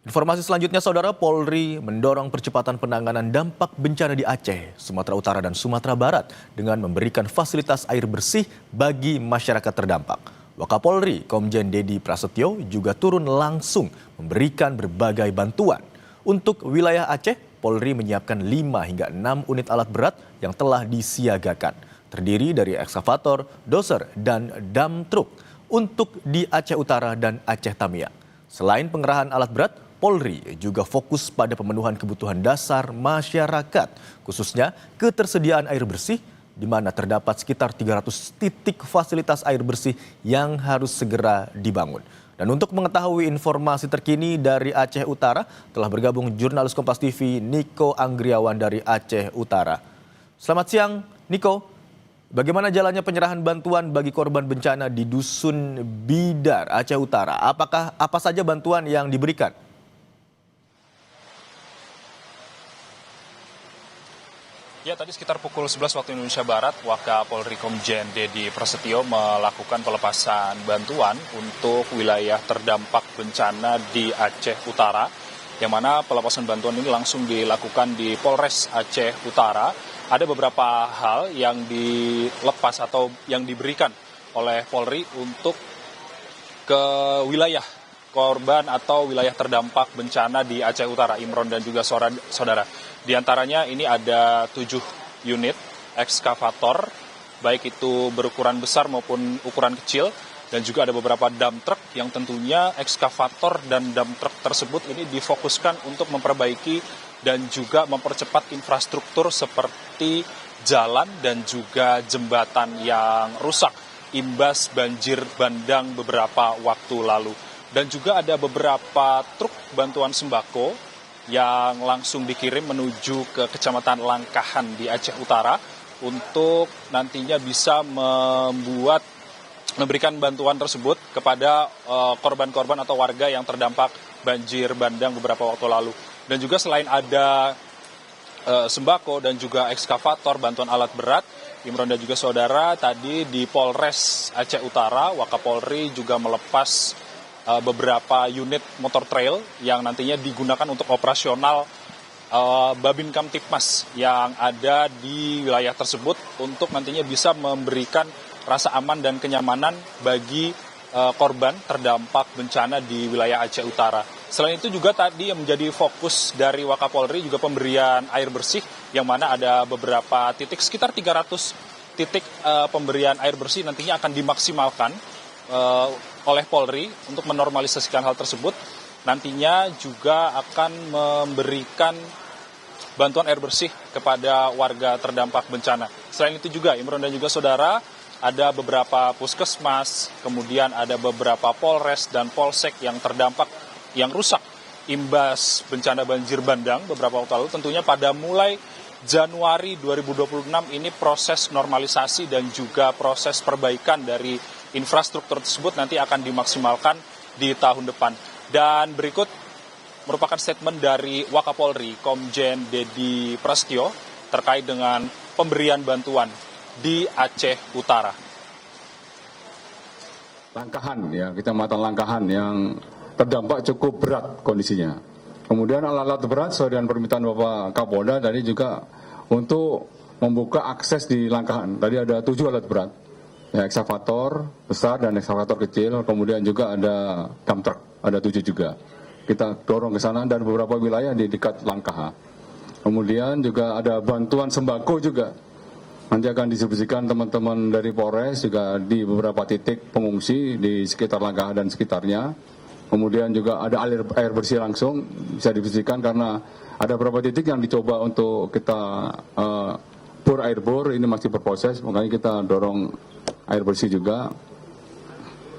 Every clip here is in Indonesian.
Informasi selanjutnya, Saudara, Polri mendorong percepatan penanganan dampak bencana di Aceh, Sumatera Utara, dan Sumatera Barat dengan memberikan fasilitas air bersih bagi masyarakat terdampak. Wakapolri Komjen Dedi Prasetyo juga turun langsung memberikan berbagai bantuan. Untuk wilayah Aceh, Polri menyiapkan 5 hingga 6 unit alat berat yang telah disiagakan, terdiri dari ekskavator, doser, dan dump truck untuk di Aceh Utara dan Aceh Tamiang. Selain pengerahan alat berat, Polri juga fokus pada pemenuhan kebutuhan dasar masyarakat, khususnya ketersediaan air bersih, di mana terdapat sekitar 300 titik fasilitas air bersih yang harus segera dibangun. Dan untuk mengetahui informasi terkini dari Aceh Utara, telah bergabung jurnalis Kompas TV Niko Anggriawan dari Aceh Utara. Selamat siang, Niko. Bagaimana jalannya penyerahan bantuan bagi korban bencana di Dusun Bidar, Aceh Utara? Apa saja bantuan yang diberikan? Ya, tadi sekitar pukul 11 waktu Indonesia Barat, Wakapolri Komjen Dedi Prasetyo melakukan pelepasan bantuan untuk wilayah terdampak bencana di Aceh Utara, yang mana pelepasan bantuan ini langsung dilakukan di Polres Aceh Utara. Ada beberapa hal yang dilepas atau yang diberikan oleh Polri untuk ke wilayah korban atau wilayah terdampak bencana di Aceh Utara, Imron dan juga saudara. Di antaranya ini ada 7 unit ekskavator, baik itu berukuran besar maupun ukuran kecil, dan juga ada beberapa dump truck yang tentunya ekskavator dan dump truck tersebut ini difokuskan untuk memperbaiki dan juga mempercepat infrastruktur seperti jalan dan juga jembatan yang rusak imbas banjir bandang beberapa waktu lalu. Dan juga ada beberapa truk bantuan sembako yang langsung dikirim menuju ke Kecamatan Langkahan di Aceh Utara untuk nantinya bisa memberikan bantuan tersebut kepada korban-korban atau warga yang terdampak banjir bandang beberapa waktu lalu. Dan juga selain ada sembako dan juga ekskavator, bantuan alat berat, Imron dan juga saudara, tadi di Polres Aceh Utara, Wakapolri juga melepas beberapa unit motor trail yang nantinya digunakan untuk operasional Babin Kamtipmas yang ada di wilayah tersebut untuk nantinya bisa memberikan rasa aman dan kenyamanan bagi korban terdampak bencana di wilayah Aceh Utara. Selain itu juga tadi yang menjadi fokus dari Wakapolri juga pemberian air bersih, yang mana ada beberapa titik, sekitar 300 titik pemberian air bersih nantinya akan dimaksimalkan oleh Polri untuk menormalisasikan hal tersebut. Nantinya juga akan memberikan bantuan air bersih kepada warga terdampak bencana. Selain itu juga, Imron dan juga saudara, ada beberapa puskesmas, kemudian ada beberapa polres dan polsek yang terdampak, yang rusak imbas bencana banjir bandang beberapa waktu lalu. Tentunya pada mulai Januari 2026 ini proses normalisasi dan juga proses perbaikan dari infrastruktur tersebut nanti akan dimaksimalkan di tahun depan. Dan berikut merupakan statement dari Wakapolri Komjen Dedi Prasetyo terkait dengan pemberian bantuan di Aceh Utara. Langkahan, ya, kecamatan Langkahan yang terdampak cukup berat kondisinya. Kemudian alat-alat berat sesuai dengan permintaan Bapak Kapolda tadi juga untuk membuka akses di Langkahan. Tadi ada 7 alat berat, ya, ekskavator besar dan ekskavator kecil. Kemudian juga ada dump truck, ada 7 juga. Kita dorong ke sana dan beberapa wilayah di dekat Langkahan. Kemudian juga ada bantuan sembako juga. Nanti akan didistribusikan teman-teman dari Polres juga di beberapa titik pengungsi di sekitar Langkahan dan sekitarnya. Kemudian juga ada air bersih langsung bisa didistribusikan karena ada beberapa titik yang dicoba untuk kita air bor ini masih berproses, makanya kita dorong air bersih juga.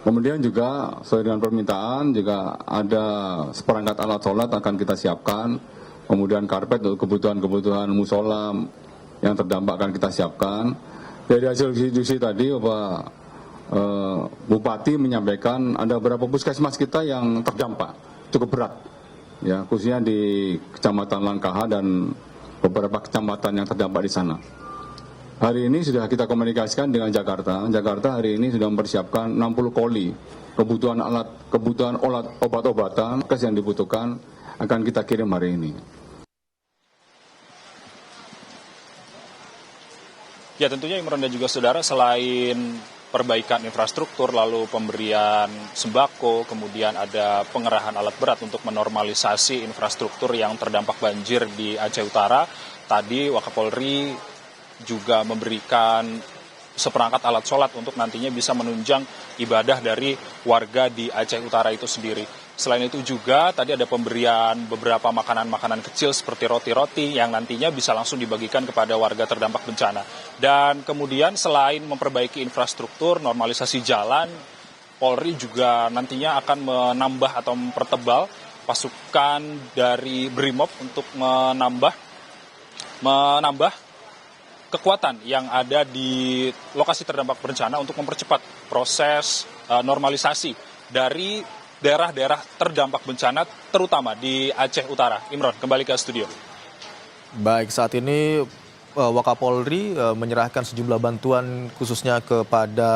Kemudian juga sesuai dengan permintaan juga ada seperangkat alat sholat akan kita siapkan. Kemudian karpet untuk kebutuhan musola yang terdampak akan kita siapkan. Dari hasil diskusi tadi Bapak Bupati menyampaikan ada beberapa puskesmas kita yang terdampak cukup berat, ya, khususnya di Kecamatan Langkahan dan beberapa kecamatan yang terdampak di sana. Hari ini sudah kita komunikasikan dengan Jakarta. Jakarta hari ini sudah mempersiapkan 60 koli kebutuhan obat-obatan yang dibutuhkan akan kita kirim hari ini. Ya tentunya Imron dan juga saudara, selain perbaikan infrastruktur, lalu pemberian sembako, kemudian ada pengerahan alat berat untuk menormalisasi infrastruktur yang terdampak banjir di Aceh Utara. Tadi Wakapolri juga memberikan seperangkat alat sholat untuk nantinya bisa menunjang ibadah dari warga di Aceh Utara itu sendiri. Selain itu juga tadi ada pemberian beberapa makanan-makanan kecil seperti roti-roti yang nantinya bisa langsung dibagikan kepada warga terdampak bencana. Dan kemudian selain memperbaiki infrastruktur, normalisasi jalan, Polri juga nantinya akan menambah atau mempertebal pasukan dari Brimob untuk menambah kekuatan yang ada di lokasi terdampak bencana untuk mempercepat proses normalisasi dari daerah-daerah terdampak bencana, terutama di Aceh Utara. Imron, kembali ke studio. Baik, saat ini Wakapolri menyerahkan sejumlah bantuan khususnya kepada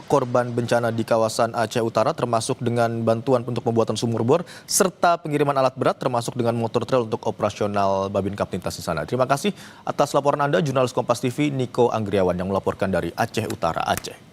korban bencana di kawasan Aceh Utara, termasuk dengan bantuan untuk pembuatan sumur bor, serta pengiriman alat berat, termasuk dengan motor trail untuk operasional Babin Kaptimnas di sana. Terima kasih atas laporan Anda, jurnalis Kompas TV Niko Anggriawan yang melaporkan dari Aceh Utara, Aceh.